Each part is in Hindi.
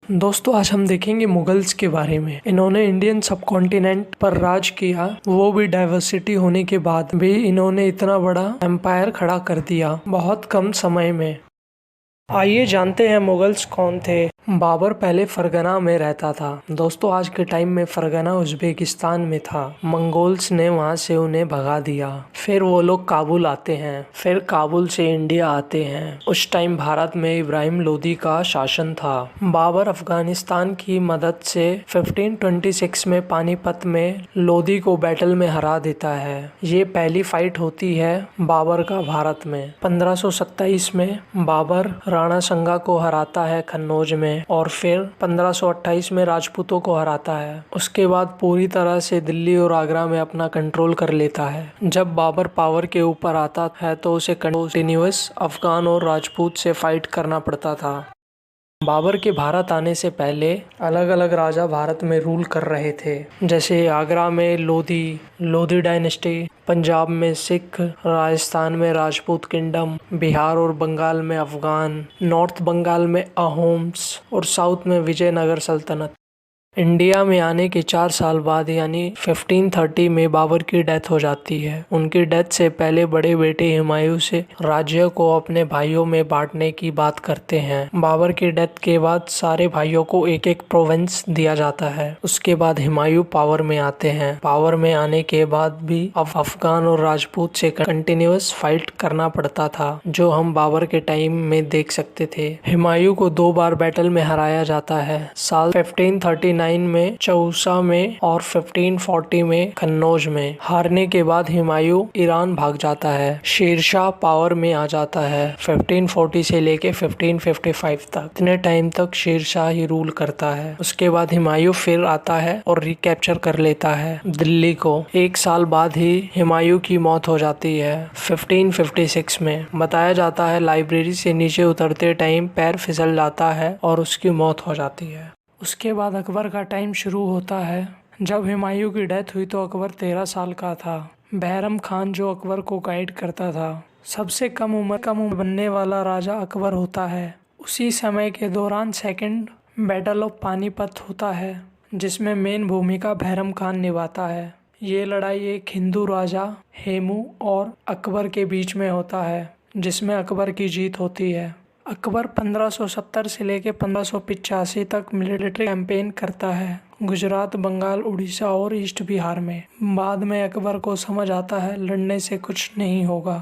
दोस्तों आज हम देखेंगे मुगल्स के बारे में। इन्होंने इंडियन सबकॉन्टिनेंट पर राज किया, वो भी डाइवर्सिटी होने के बाद भी इन्होंने इतना बड़ा एम्पायर खड़ा कर दिया बहुत कम समय में। आइए जानते हैं मुगल्स कौन थे। बाबर पहले फरगना में रहता था। दोस्तों आज के टाइम में फरगना उज्बेकिस्तान में था। मंगोल्स ने वहां से उन्हें भगा दिया। फिर वो लोग काबुल आते हैं, फिर काबुल से इंडिया आते हैं। उस टाइम भारत में इब्राहिम लोदी का शासन था। बाबर अफगानिस्तान की मदद से 1526 में पानीपत में लोदी को बैटल में हरा देता है। ये पहली फाइट होती है बाबर का भारत में। 1527 में बाबर राणा संगा को हराता है कन्नौज में, और फिर 1528 में राजपूतों को हराता है। उसके बाद पूरी तरह से दिल्ली और आगरा में अपना कंट्रोल कर लेता है। जब बाबर पावर के ऊपर आता है तो उसे कंटिन्यूअस अफगान और राजपूत से फाइट करना पड़ता था। बाबर के भारत आने से पहले अलग अलग राजा भारत में रूल कर रहे थे, जैसे आगरा में लोधी डायनेस्टी, पंजाब में सिख, राजस्थान में राजपूत किंगडम, बिहार और बंगाल में अफगान, नॉर्थ बंगाल में अहोम्स और साउथ में विजयनगर सल्तनत। इंडिया में आने के 4 साल बाद यानी 1530 में बाबर की डेथ हो जाती है। उनकी डेथ से पहले बड़े बेटे हुमायूं से राज्य को अपने भाइयों में बांटने की बात करते हैं। बाबर की डेथ के बाद सारे भाइयों को एक एक प्रोविंस दिया जाता है। उसके बाद हुमायूं पावर में आते हैं। पावर में आने के बाद भी अफगान और राजपूत से कंटिन्यूअस फाइट करना पड़ता था, जो हम बाबर के टाइम में देख सकते थे। हुमायूं को 2 बार बैटल में हराया जाता है, साल 1539 में चौसा में और 1540 में कन्नौज में। हारने के बाद हुमायूं ईरान भाग जाता है। शेरशाह पावर में आ जाता है 1540 से लेके 1555 तक। इतने टाइम तक शेरशाह ही रूल करता है। उसके बाद हुमायूं फिर आता है और रिकैप्चर कर लेता है दिल्ली को। 1 साल बाद ही हुमायूं की मौत हो जाती है 1556 में। बताया जाता है लाइब्रेरी से नीचे उतरते टाइम पैर फिसल जाता है और उसकी मौत हो जाती है। उसके बाद अकबर का टाइम शुरू होता है। जब हुमायूं की डेथ हुई तो अकबर 13 साल का था। बहरम खान जो अकबर को गाइड करता था, सबसे कम उम्र बनने वाला राजा अकबर होता है। उसी समय के दौरान सेकंड बैटल ऑफ पानीपत होता है, जिसमें मेन भूमिका बहरम खान निभाता है। ये लड़ाई एक हिंदू राजा हेमू और अकबर के बीच में होता है, जिसमें अकबर की जीत होती है। अकबर 1570 से लेकर 1585 तक मिलिट्री कैंपेन करता है गुजरात, बंगाल, उड़ीसा और ईस्ट बिहार में। बाद में अकबर को समझ आता है लड़ने से कुछ नहीं होगा।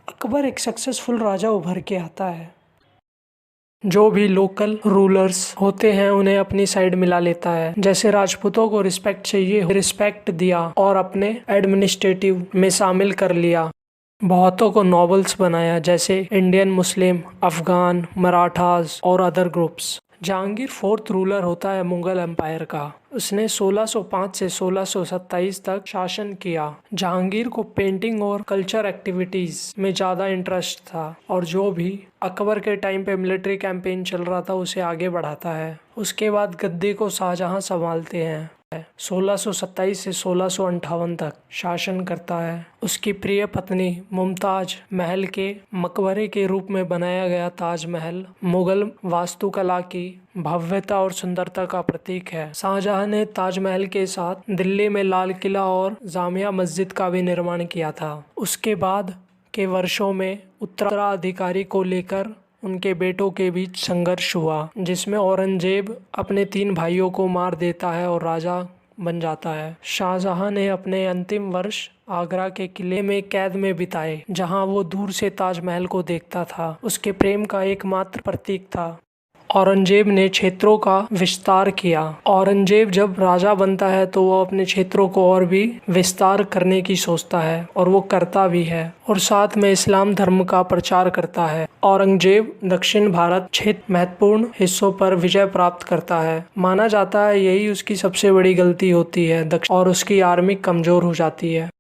अकबर एक सक्सेसफुल राजा उभर के आता है। जो भी लोकल रूलर्स होते हैं उन्हें अपनी साइड मिला लेता है। जैसे राजपूतों को रिस्पेक्ट चाहिए, रिस्पेक्ट दिया और अपने एडमिनिस्ट्रेटिव में शामिल कर लिया। बहुतों को नॉबल्स बनाया, जैसे इंडियन मुस्लिम, अफगान, मराठास और other groups. Jahangir 4th ruler होता है मुगल एम्पायर का। उसने 1605 से 1627 तक शासन किया। जहांगीर को पेंटिंग और कल्चर एक्टिविटीज में ज्यादा इंटरेस्ट था, और जो भी अकबर के टाइम पे मिलिट्री कैंपेन चल रहा था उसे आगे बढ़ाता है। उसके बाद गद्दी को शाहजहां संभालते हैं। 1627 से 1658 तक शासन करता है। उसकी प्रिय पत्नी मुमताज महल के मकबरे के रूप में बनाया गया ताजमहल मुगल वास्तुकला की भव्यता और सुंदरता का प्रतीक है। शाहजहां ने ताजमहल के साथ दिल्ली में लाल किला और जामिया मस्जिद का भी निर्माण किया था। उसके बाद के वर्षों में उत्तराधिकारी को लेकर उनके बेटों के बीच संघर्ष हुआ, जिसमें औरंगजेब अपने 3 भाइयों को मार देता है और राजा बन जाता है। शाहजहां ने अपने अंतिम वर्ष आगरा के किले में कैद में बिताए, जहां वो दूर से ताजमहल को देखता था। उसके प्रेम का एकमात्र प्रतीक था। औरंगजेब ने क्षेत्रों का विस्तार किया। औरंगजेब जब राजा बनता है तो वो अपने क्षेत्रों को और भी विस्तार करने की सोचता है, और वो करता भी है, और साथ में इस्लाम धर्म का प्रचार करता है। औरंगजेब दक्षिण भारत क्षेत्र महत्वपूर्ण हिस्सों पर विजय प्राप्त करता है। माना जाता है यही उसकी सबसे बड़ी गलती होती है और उसकी आर्मी कमजोर हो जाती है।